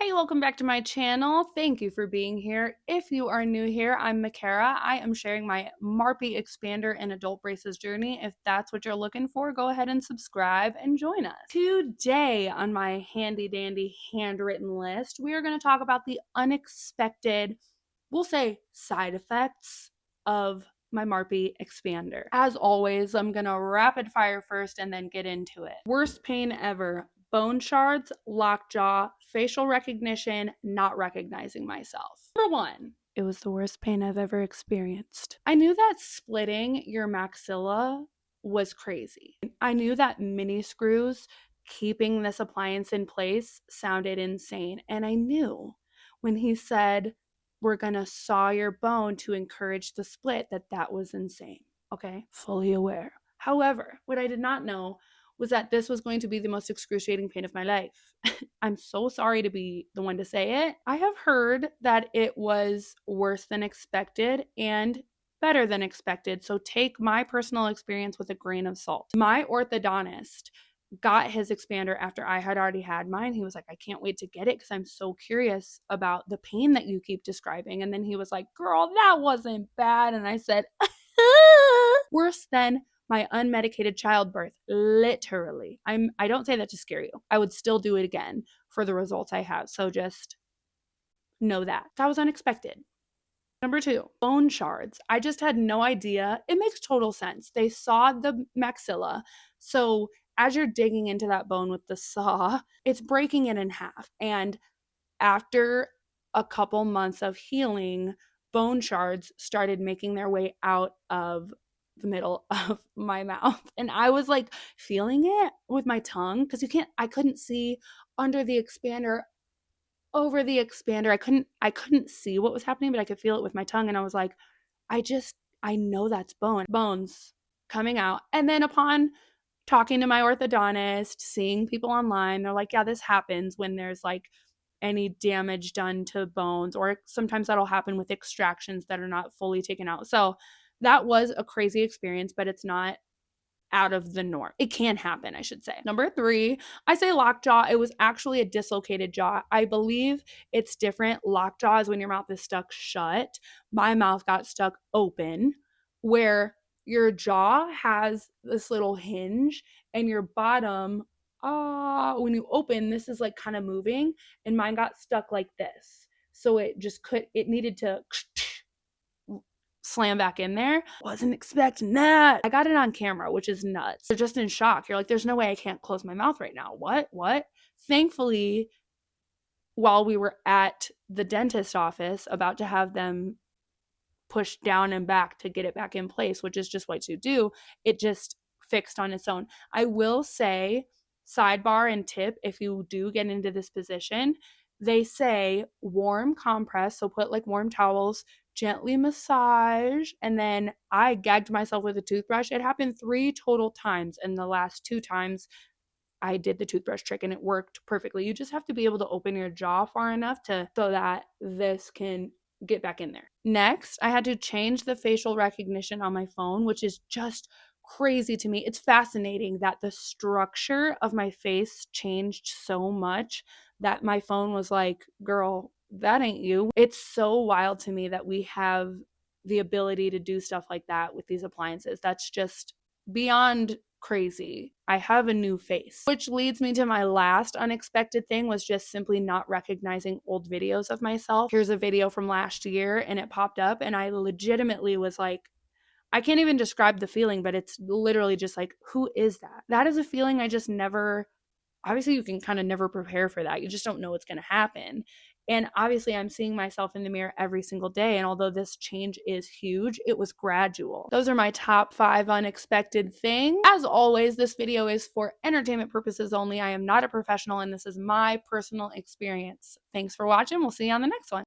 Hey, welcome back to my channel. Thank you for being here. If you are new here, I'm Makara. I am sharing my Marpy expander and adult braces journey. If that's what you're looking for, go ahead and subscribe and join us. Today on my handy dandy handwritten list, we are going to talk about the unexpected, we'll say, side effects of my Marpy expander. As always, I'm gonna rapid fire first and then get into it. Worst pain ever. Bone shards, lockjaw, facial recognition, not recognizing myself. Number one, it was the worst pain I've ever experienced. I knew that splitting your maxilla was crazy. I knew that mini screws keeping this appliance in place sounded insane. And I knew when he said, we're going to saw your bone to encourage the split, that was insane. Okay, fully aware. However, what I did not know was that this was going to be the most excruciating pain of my life. I'm so sorry to be the one to say it. I have heard that it was worse than expected and better than expected, so take my personal experience with a grain of salt. My orthodontist got his expander after I had already had mine. He was like, I can't wait to get it because I'm so curious about the pain that you keep describing. And then he was like, girl, that wasn't bad. And I said, worse than my unmedicated childbirth, literally. I don't say that to scare you. I would still do it again for the results I have. So just know that. That was unexpected. Number two, bone shards. I just had no idea. It makes total sense. They sawed the maxilla. So as you're digging into that bone with the saw, it's breaking it in half. And after a couple months of healing, bone shards started making their way out of the middle of my mouth. And I was like feeling it with my tongue because I couldn't see under the expander, over the expander. I couldn't see what was happening, but I could feel it with my tongue. And I was like, I know that's bones coming out. And then upon talking to my orthodontist, seeing people online, they're like, yeah, this happens when there's like any damage done to bones, or sometimes that'll happen with extractions that are not fully taken out. So that was a crazy experience, but it's not out of the norm. It can happen, I should say. Number three, I say lockjaw. It was actually a dislocated jaw. I believe it's different. Lockjaw is when your mouth is stuck shut. My mouth got stuck open, where your jaw has this little hinge and your bottom, when you open, this is like kind of moving, and mine got stuck like this. So it needed to slam back in there. Wasn't expecting that. I got it on camera, which is nuts. You're just in shock. You're like, there's no way I can't close my mouth right now. What? Thankfully, while we were at the dentist office about to have them push down and back to get it back in place, which is just what you do, it just fixed on its own. I will say, sidebar and tip, if you do get into this position, they say warm compress, so put like warm towels, gently massage, and then I gagged myself with a toothbrush. It happened 3 total times, and the last 2 times I did the toothbrush trick and it worked perfectly. You just have to be able to open your jaw far enough so that this can get back in there. Next, I had to change the facial recognition on my phone, which is just crazy to me. It's fascinating that the structure of my face changed so much that my phone was like, girl, that ain't you. It's so wild to me that we have the ability to do stuff like that with these appliances. That's just beyond crazy. I have a new face, which leads me to my last unexpected thing, was just simply not recognizing old videos of myself. Here's a video from last year and it popped up and I legitimately was like, I can't even describe the feeling, but it's literally just like, who is that? That is a feeling I just never, obviously you can kind of never prepare for that. You just don't know what's going to happen. And obviously I'm seeing myself in the mirror every single day. And although this change is huge, it was gradual. Those are my top 5 unexpected things. As always, this video is for entertainment purposes only. I am not a professional and this is my personal experience. Thanks for watching. We'll see you on the next one.